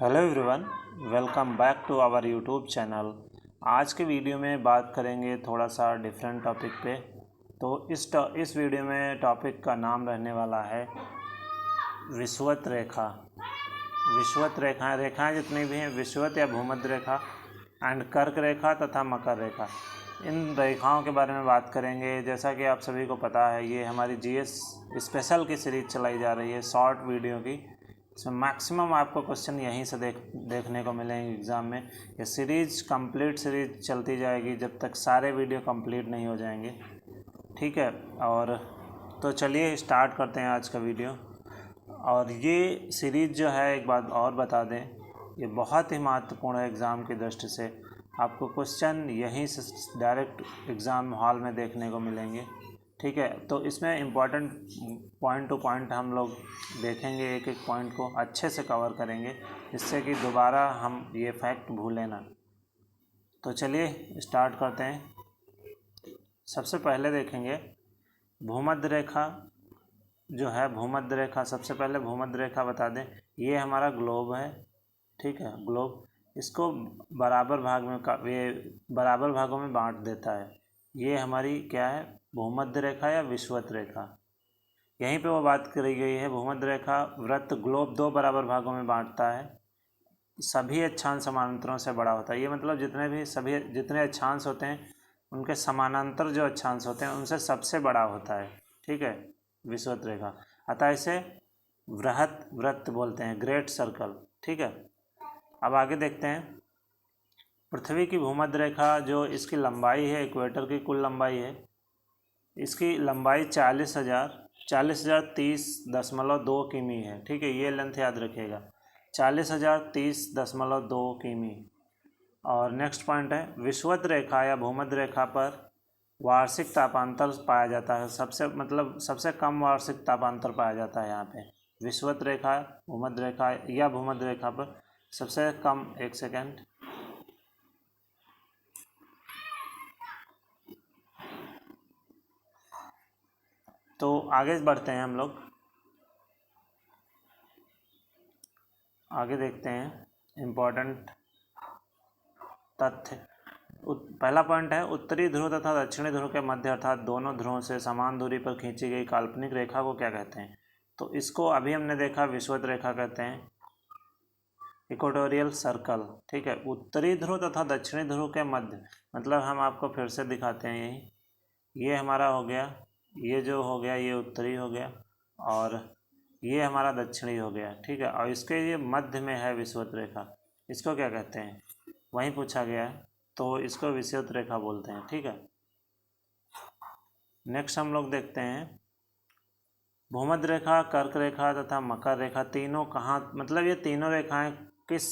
Hello everyone, welcome back to our YouTube channel. आज के video में बात करेंगे थोड़ा सा डिफरेंट टॉपिक पे। तो इस वीडियो में टॉपिक का नाम रहने वाला है विषुवत रेखा। विषुवत रेखाएं जितनी भी हैं, विषुवत या भूमध्य रेखा एंड कर्क रेखा तथा मकर रेखा, इन रेखाओं के बारे में बात करेंगे। जैसा कि आप सभी को पता है, ये हमारी जीएस स्पेशल की सीरीज़ चलाई जा रही है, शॉर्ट वीडियो की। इसमें मैक्सिमम आपको क्वेश्चन यहीं से देखने को मिलेंगे एग्ज़ाम में। ये सीरीज़ कंप्लीट सीरीज चलती जाएगी जब तक सारे वीडियो कंप्लीट नहीं हो जाएंगे, ठीक है। और तो चलिए स्टार्ट करते हैं आज का वीडियो। और ये सीरीज़ जो है, एक बात और बता दें, ये बहुत ही महत्वपूर्ण है एग्ज़ाम की दृष्टि से। आपको क्वेश्चन यहीं से डायरेक्ट एग्ज़ाम हॉल में देखने को मिलेंगे, ठीक है। तो इसमें इम्पॉर्टेंट पॉइंट टू पॉइंट हम लोग देखेंगे, एक एक पॉइंट को अच्छे से कवर करेंगे, जिससे कि दोबारा हम ये फैक्ट भूलें ना। तो चलिए स्टार्ट करते हैं। सबसे पहले देखेंगे भूमध्य रेखा जो है, भूमध्य रेखा। सबसे पहले भूमध्य रेखा बता दें, ये हमारा ग्लोब है, ठीक है। ग्लोब इसको बराबर बराबर भागों में बांट देता है। ये हमारी क्या है, भूमध्य रेखा या विषुवत रेखा। यहीं पे वो बात करी गई है। भूमध्य रेखा वृत्त ग्लोब दो बराबर भागों में बांटता है। सभी अक्षांश समानांतरों से बड़ा होता है। ये मतलब जितने अक्षांश होते हैं, उनके समानांतर जो अक्षांश होते हैं उनसे सबसे बड़ा होता है, ठीक है, विषुवत रेखा। अतः इसे वृहत वृत्त बोलते हैं, ग्रेट सर्कल, ठीक है। अब आगे देखते हैं। पृथ्वी की भूमध्य रेखा जो इसकी लंबाई है, इक्वेटर की कुल लंबाई है, इसकी लंबाई 40,030.2 किमी है, ठीक है। ये लेंथ याद रखिएगा, 40,030.2 किमी। और नेक्स्ट पॉइंट है, विषुवत रेखा या भूमध्य रेखा पर वार्षिक तापांतर पाया जाता है। सबसे कम वार्षिक तापांतर पाया जाता है यहाँ पे। विषुवत रेखा, भूमध्य रेखा या भूमध्य रेखा पर सबसे कम, एक सेकेंड, तो आगे बढ़ते हैं हम लोग, आगे देखते हैं इम्पोर्टेंट तथ्य। पहला पॉइंट है, उत्तरी ध्रुव तथा दक्षिणी ध्रुव के मध्य अर्थात दोनों ध्रुवों से समान दूरी पर खींची गई काल्पनिक रेखा को क्या कहते हैं? तो इसको अभी हमने देखा, विषुवत रेखा कहते हैं, इक्वेटोरियल सर्कल, ठीक है। उत्तरी ध्रुव तथा दक्षिणी ध्रुव के मध्य, मतलब हम आपको फिर से दिखाते हैं, यही ये हमारा हो गया, ये जो हो गया ये उत्तरी हो गया, और ये हमारा दक्षिणी हो गया, ठीक है। और इसके ये मध्य में है विषुवत रेखा, इसको क्या कहते हैं, वहीं पूछा गया है, तो इसको विषुवत रेखा बोलते हैं, ठीक है। नेक्स्ट हम लोग देखते हैं, भूमध्य रेखा, कर्क रेखा तथा मकर रेखा तीनों कहाँ, मतलब ये तीनों रेखाएं किस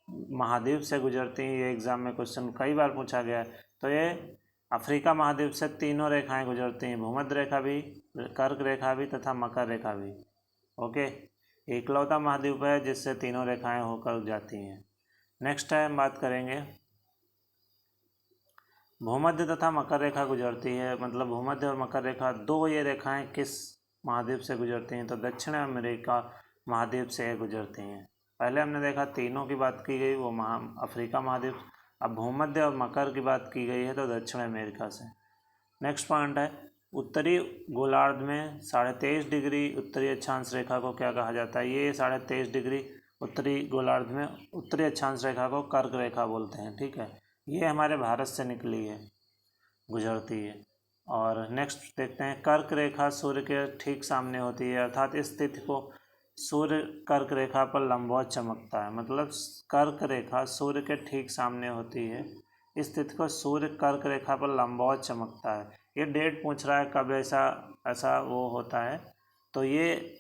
महाद्वीप से गुजरती हैं? ये एग्जाम में क्वेश्चन कई बार पूछा गया है। तो ये अफ्रीका महाद्वीप से तीनों रेखाएं गुजरती हैं, भूमध्य रेखा भी, कर्क रेखा भी तथा मकर रेखा भी, ओके। इकलौता महाद्वीप है जिससे तीनों रेखाएं होकर जाती हैं। नेक्स्ट है, हम बात करेंगे भूमध्य तथा मकर रेखा गुजरती है, मतलब भूमध्य और मकर रेखा, दो ये रेखाएं किस महाद्वीप से गुजरती हैं? तो दक्षिण अमेरिका महाद्वीप से गुजरती हैं। पहले हमने देखा तीनों की बात की गई, वो अफ्रीका महाद्वीप। अब भूमध्य और मकर की बात की गई है तो दक्षिण अमेरिका से। नेक्स्ट पॉइंट है, उत्तरी गोलार्ध में 23.5 डिग्री उत्तरी अक्षांश रेखा को क्या कहा जाता है? ये 23.5 डिग्री उत्तरी गोलार्ध में उत्तरी अक्षांश रेखा को कर्क रेखा बोलते हैं, ठीक है। ये हमारे भारत से निकली है, गुजरती है। और नेक्स्ट देखते हैं, कर्क रेखा सूर्य के ठीक सामने होती है, अर्थात इस तिथि को सूर्य कर्क रेखा पर लंबवत चमकता है, मतलब कर्क रेखा सूर्य के ठीक सामने होती है, इस तिथि को सूर्य कर्क रेखा पर लंबवत चमकता है। ये डेट पूछ रहा है कब ऐसा वो होता है, तो ये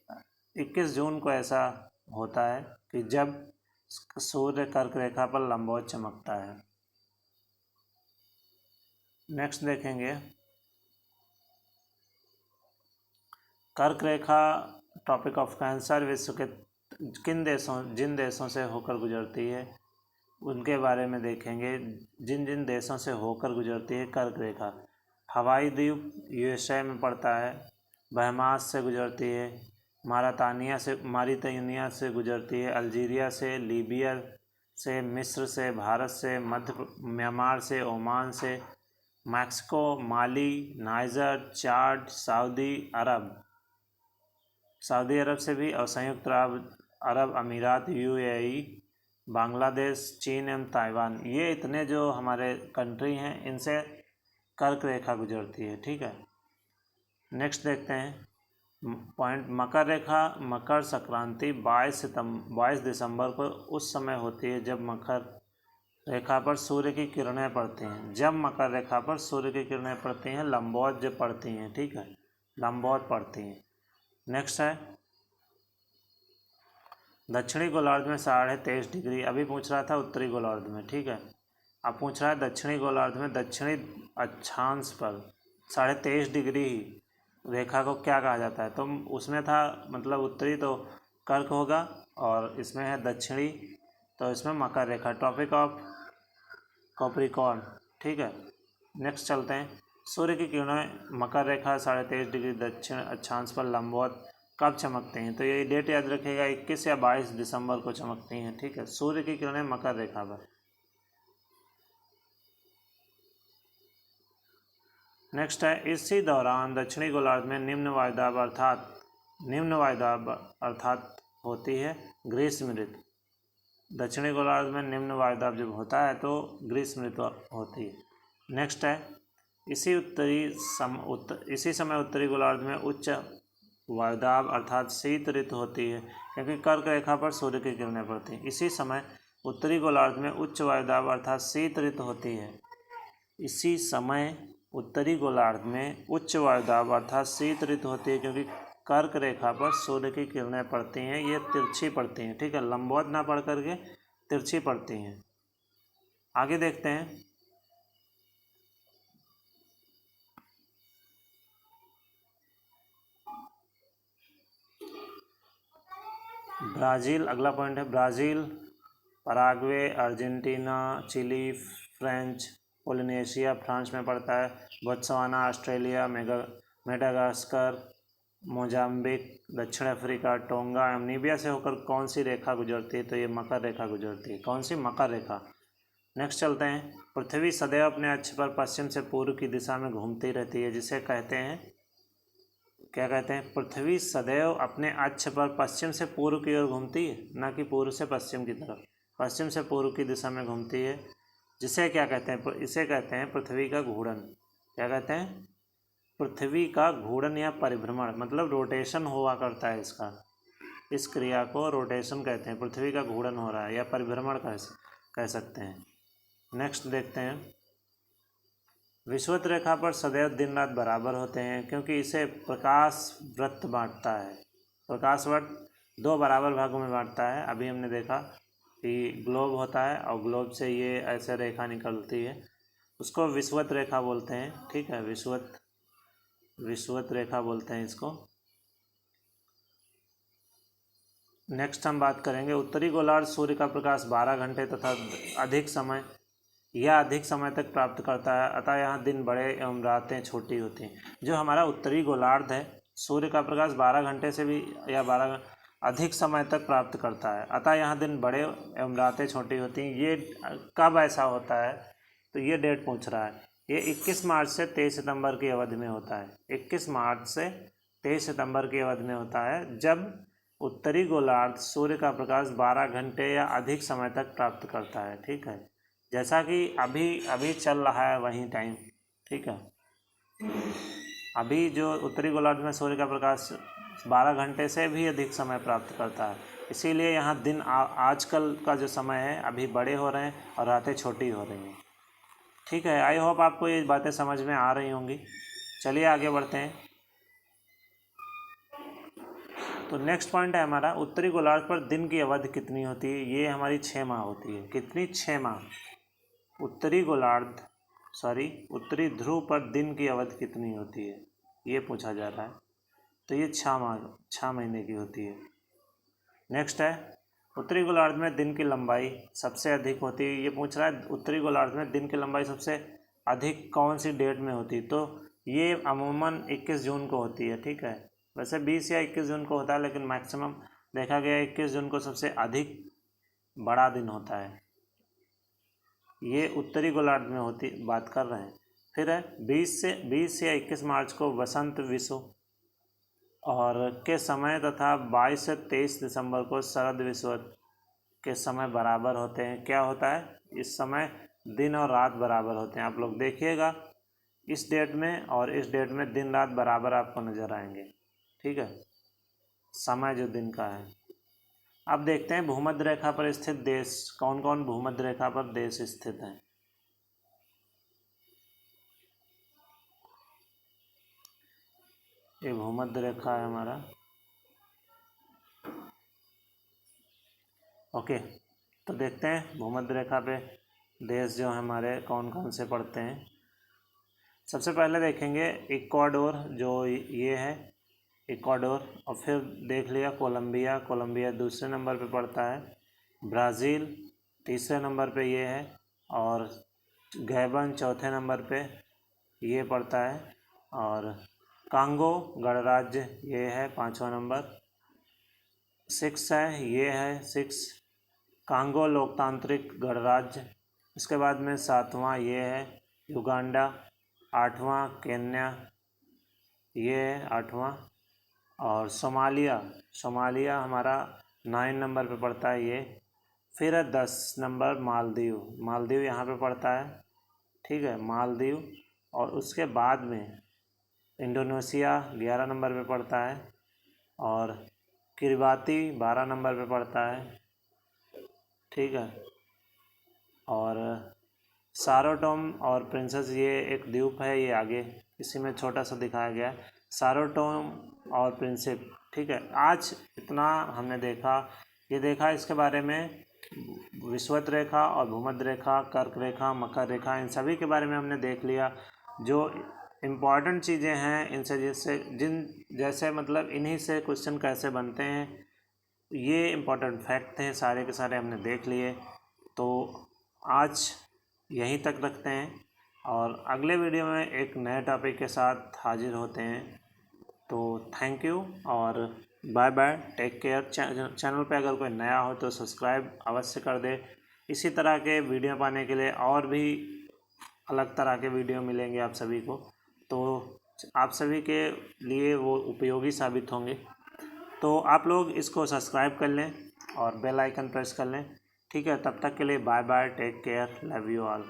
21 जून को ऐसा होता है कि जब सूर्य कर्क रेखा पर लंबवत चमकता है। नेक्स्ट देखेंगे, कर्क रेखा टॉपिक ऑफ कैंसर विश्व के जिन देशों से होकर गुजरती है उनके बारे में देखेंगे। जिन जिन देशों से होकर गुजरती है कर्क रेखा, हवाई द्वीप यूएसए में पड़ता है, बहमास से गुजरती है, मारितानिया से गुजरती है, अल्जीरिया से, लीबिया से, मिस्र से, भारत से, म्यांमार से, ओमान से, मैक्सिको, माली, नाइजर, चाड, सऊदी अरब से भी, और संयुक्त अरब अमीरात, यूएई, बांग्लादेश, चीन एवं ताइवान। ये इतने जो हमारे कंट्री हैं इनसे कर्क रेखा गुजरती है। ठीक है, नेक्स्ट देखते हैं पॉइंट। मकर रेखा मकर संक्रांति 22 दिसंबर को उस समय होती है जब मकर रेखा पर सूर्य की किरणें पड़ती हैं। जब मकर रेखा पर सूर्य की किरणें पड़ती हैं, लंबवत जो पड़ती हैं, ठीक है, लंबवत पड़ती हैं। नेक्स्ट है दक्षिणी गोलार्ध में 23.5 डिग्री। अभी पूछ रहा था उत्तरी गोलार्ध में, ठीक है, अब पूछ रहा है दक्षिणी गोलार्ध में दक्षिणी अक्षांश पर 23.5 डिग्री रेखा को क्या कहा जाता है। तो उसमें था मतलब उत्तरी तो कर्क होगा, और इसमें है दक्षिणी तो इसमें मकर रेखा, टॉपिक ऑफ कैप्रिकॉर्न। ठीक है, नेक्स्ट चलते हैं। सूर्य की किरणें मकर रेखा 23.5 डिग्री दक्षिण अक्षांश पर लंबवत कब चमकते हैं। तो ये डेट याद रखिएगा, 21 या 22 दिसंबर को चमकती हैं। ठीक है, सूर्य की किरणें मकर रेखा पर। नेक्स्ट है इसी दौरान दक्षिणी गोलार्ध में निम्न वायुदाब अर्थात होती है ग्रीष्म ऋतु। दक्षिणी गोलार्ध में निम्न वायुदाब जब होता है तो ग्रीष्म ऋतु होती है। नेक्स्ट है इसी समय उत्तरी गोलार्ध में उच्च वायुदाब अर्थात शीत ऋतु होती है, क्योंकि कर्क रेखा पर सूर्य की किरणें पड़ती हैं। इसी समय उत्तरी गोलार्ध में उच्च वायुदाब अर्थात शीत ऋतु होती है। इसी समय उत्तरी गोलार्ध में उच्च वायुदाब अर्थात शीत ऋतु होती है, क्योंकि कर्क रेखा पर सूर्य की किरणें पड़ती हैं, ये तिरछी पड़ती हैं। ठीक है, लंबवत ना पड़ करके तिरछी पड़ती हैं। आगे देखते हैं ब्राज़ील। अगला पॉइंट है Brazil, Paraguay, Argentina, Chile, French Polynesia France में पड़ता है, बोत्सवाना, ऑस्ट्रेलिया, मेडागास्कर, मोजाम्बिक, दक्षिण अफ्रीका, टोंगा, नामीबिया से होकर कौन सी रेखा गुजरती है। तो ये मकर रेखा गुजरती है। कौन सी? मकर रेखा। नेक्स्ट चलते हैं। पृथ्वी सदैव अपने अक्ष पर पश्चिम से पूर्व की दिशा में घूमती रहती है, जिसे कहते हैं, क्या कहते हैं? पृथ्वी सदैव अपने अक्ष पर पश्चिम से पूर्व की ओर घूमती है, ना कि पूर्व से पश्चिम की तरफ, पश्चिम से पूर्व की दिशा में घूमती है, जिसे क्या कहते हैं? इसे कहते हैं पृथ्वी का घूर्णन। क्या कहते हैं? पृथ्वी का घूर्णन या परिभ्रमण, मतलब रोटेशन हुआ करता है इसका, इस क्रिया को रोटेशन कहते हैं। पृथ्वी का घूर्णन हो रहा है या परिभ्रमण कह सकते हैं। नेक्स्ट देखते हैं। विषुवत रेखा पर सदैव दिन रात बराबर होते हैं, क्योंकि इसे प्रकाश वृत्त बांटता है। प्रकाश वृत्त 2 बराबर भागों में बांटता है। अभी हमने देखा कि ग्लोब होता है और ग्लोब से ये ऐसे रेखा निकलती है, उसको विषुवत रेखा बोलते हैं। ठीक है, विषुवत रेखा बोलते हैं इसको। नेक्स्ट हम बात करेंगे उत्तरी गोलार्ध सूर्य का प्रकाश 12 घंटे तथा अधिक समय तक प्राप्त करता है, अतः यहाँ दिन बड़े एवं रातें छोटी होती हैं। जो हमारा उत्तरी गोलार्ध है, सूर्य का प्रकाश 12 घंटे से भी या 12 अधिक समय तक प्राप्त करता है, अतः यहाँ दिन बड़े एवं रातें छोटी होती हैं। ये कब ऐसा होता है? तो ये डेट पूछ रहा है। ये 21 मार्च से 23 सितंबर की अवधि में होता है। 21 मार्च से 23 सितंबर की अवधि में होता है, जब उत्तरी गोलार्ध सूर्य का प्रकाश 12 घंटे या अधिक समय तक प्राप्त करता है। ठीक है, जैसा कि अभी चल रहा है वही टाइम। ठीक है, अभी जो उत्तरी गोलार्ध में सूर्य का प्रकाश 12 घंटे से भी अधिक समय प्राप्त करता है, इसीलिए यहाँ दिन आजकल का जो समय है अभी बड़े हो रहे हैं और रातें छोटी हो रही हैं। ठीक है, आई होप आपको ये बातें समझ में आ रही होंगी। चलिए आगे बढ़ते हैं। तो नेक्स्ट पॉइंट है हमारा उत्तरी गोलार्ध पर दिन की अवधि कितनी होती है। ये हमारी 6 माह होती है। कितनी? 6 माह। उत्तरी ध्रुव पर दिन की अवधि कितनी होती है, ये पूछा जा रहा है। तो ये 6 महीने की होती है। नेक्स्ट है उत्तरी गोलार्ध में दिन की लंबाई सबसे अधिक होती है। ये पूछ रहा है उत्तरी गोलार्ध में दिन की लंबाई सबसे अधिक कौन सी डेट में होती है। तो ये अमूमन 21 जून को होती है। ठीक है, वैसे 20 या 21 जून को होता है, लेकिन मैक्सिमम देखा गया 21 जून को सबसे अधिक बड़ा दिन होता है। ये उत्तरी गोलार्ध में होती बात कर रहे हैं। फिर है 20 या 21 मार्च को वसंत विषु और के समय तथा 22 से 23 दिसंबर को शरद विषुवत के समय बराबर होते हैं। क्या होता है, इस समय दिन और रात बराबर होते हैं। आप लोग देखिएगा इस डेट में और इस डेट में दिन रात बराबर आपको नज़र आएंगे। ठीक है, समय जो दिन का है। अब देखते हैं भूमध्य रेखा पर स्थित देश कौन कौन भूमध्य रेखा पर देश स्थित हैं। ये भूमध्य रेखा है हमारा। ओके, तो देखते हैं भूमध्य रेखा पे देश जो है हमारे कौन कौन से पड़ते हैं। सबसे पहले देखेंगे इक्वाडोर, जो ये है इक्वाडोर, और फिर देख लिया कोलंबिया दूसरे नंबर पे पड़ता है। ब्राज़ील तीसरे नंबर पे ये है, और गैबन चौथे नंबर पे ये पड़ता है, और कांगो गणराज्य ये है 5वां नंबर। 6 है, ये है 6 कांगो लोकतांत्रिक गणराज्य। इसके बाद में 7वां ये है युगांडा। 8वां केन्या ये है 8वां, और सोमालिया हमारा 9 नंबर पे पड़ता है ये। फिर है 10 नंबर मालदीव यहाँ पे पड़ता है। ठीक है, मालदीव। और उसके बाद में इंडोनेशिया 11 नंबर पे पड़ता है, और किरिबाती 12 नंबर पे पड़ता है। ठीक है, और सारोटोम और प्रिंसेस ये एक द्वीप है, ये आगे इसी में छोटा सा दिखाया गया है, सारोटोम और प्रिंसिप। ठीक है, आज इतना हमने देखा इसके बारे में। विषुवत रेखा और भूमध्य रेखा, कर्क रेखा, मकर रेखा, इन सभी के बारे में हमने देख लिया। जो इम्पॉर्टेंट चीज़ें हैं इनसे जैसे मतलब इन्हीं से क्वेश्चन कैसे बनते हैं, ये इम्पॉर्टेंट फैक्ट थे, सारे के सारे हमने देख लिए। तो आज यहीं तक रखते हैं, और अगले वीडियो में एक नए टॉपिक के साथ हाजिर होते हैं। तो थैंक यू और bye bye, take care. Channel पे अगर कोई नया हो तो सब्सक्राइब अवश्य कर दे। इसी तरह के वीडियो पाने के लिए और भी अलग तरह के वीडियो मिलेंगे आप सभी को, तो आप सभी के लिए वो उपयोगी साबित होंगे। तो आप लोग इसको सब्सक्राइब कर लें और बेल आइकन प्रेस कर लें। ठीक है, तब तक के लिए bye bye, take care, love you all.